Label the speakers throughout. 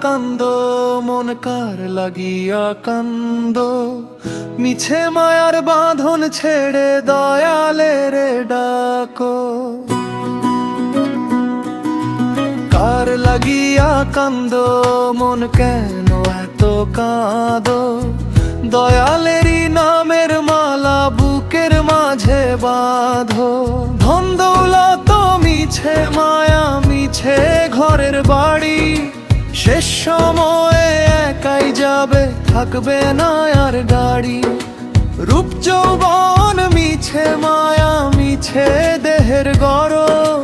Speaker 1: কান্দ, মন কার লাগিয়া কান্দ, মিছে মায়ার বাঁধন ছেড়ে দয়ালের ডাকো। কার লাগিয়া কান্দ, মন কেন এত কাঁদো, দয়ালেরই নামের মালা বুকের মাঝে বাঁধো। ধন দৌলত মিছে মায়া, মিছে ঘরের বাড়ি, শেষ সময়ে একাই যাবে, থাকবে না আর গাড়ি। রূপ যৌবন মিছে মায়া, মিছে দেহের গরম,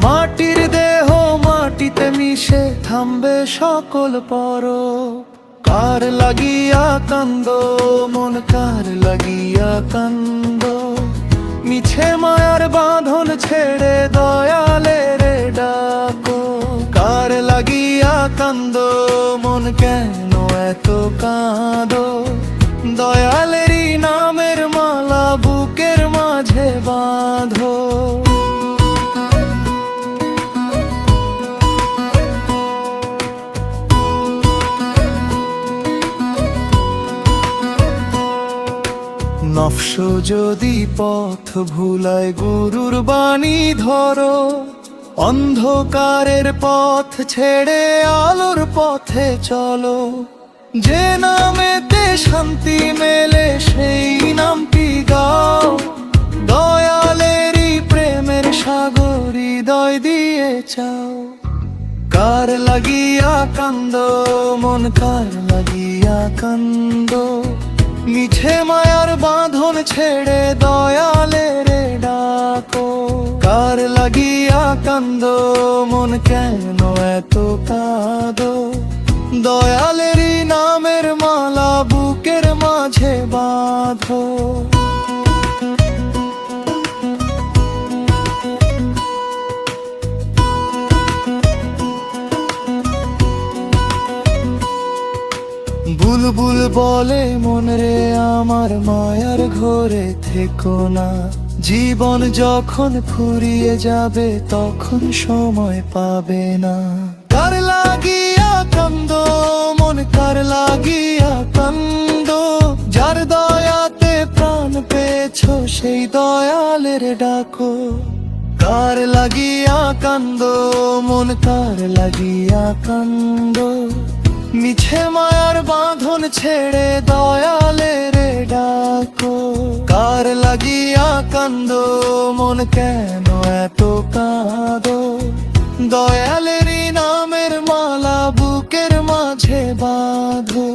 Speaker 1: মাটির দেহ মাটিতে মিশে থামবে সকল পরব। কার লাগিয়া কান্দ, মন কার লাগিয়া কান্দ, মিছে মায়ার বাঁধন ছেড়ে দয়ালের ডাকো। কার লাগিয়া কান্দ, মন কেন এত কাঁদো, দয়ালেরই নামের মালা বুকের মাঝে বাঁধো। নফস যদি পথ ভুলায় গুরুর বাণী ধরো, অন্ধকারের পথ ছেড়ে আলোর পথে চলো। যে নামেতে শান্তি মেলে সেই নামটি গাও, দয়ালেরই প্রেমের সাগর হৃদয় দিয়ে চাও। কার লাগিয়া কান্দ, মন কার লাগিয়া কান্দ, মিছে মায়ার বাঁধন ছেড়ে দয়ালের ডাকো। কার লাগিয়া কান্দ, মন কেন এত কাঁদো, দয়ালেরই নামের মালা বুকের মাঝে বাঁধো। বুলবুল বলে মন রে আমার, মায়ার ঘরে থেকো না, জীবন যখন ফুরিয়ে যাবে তখন সময় পাবে না। কার লাগিয়া কান্দ, মন কার লাগিয়া কান্দ, যার দয়াতে প্রাণ পেয়েছো সেই দয়ালের ডাকো। কার লাগিয়া কান্দ, মন কার লাগিয়া কান্দ, মিছে মায়ার বাঁধন ছেড়ে দয়ালের ডাকো। কার লাগিয়া কান্দ, মন কেন এত কাঁদো, দয়ালেরই নামের মালা বুকের মাঝে বাঁধো।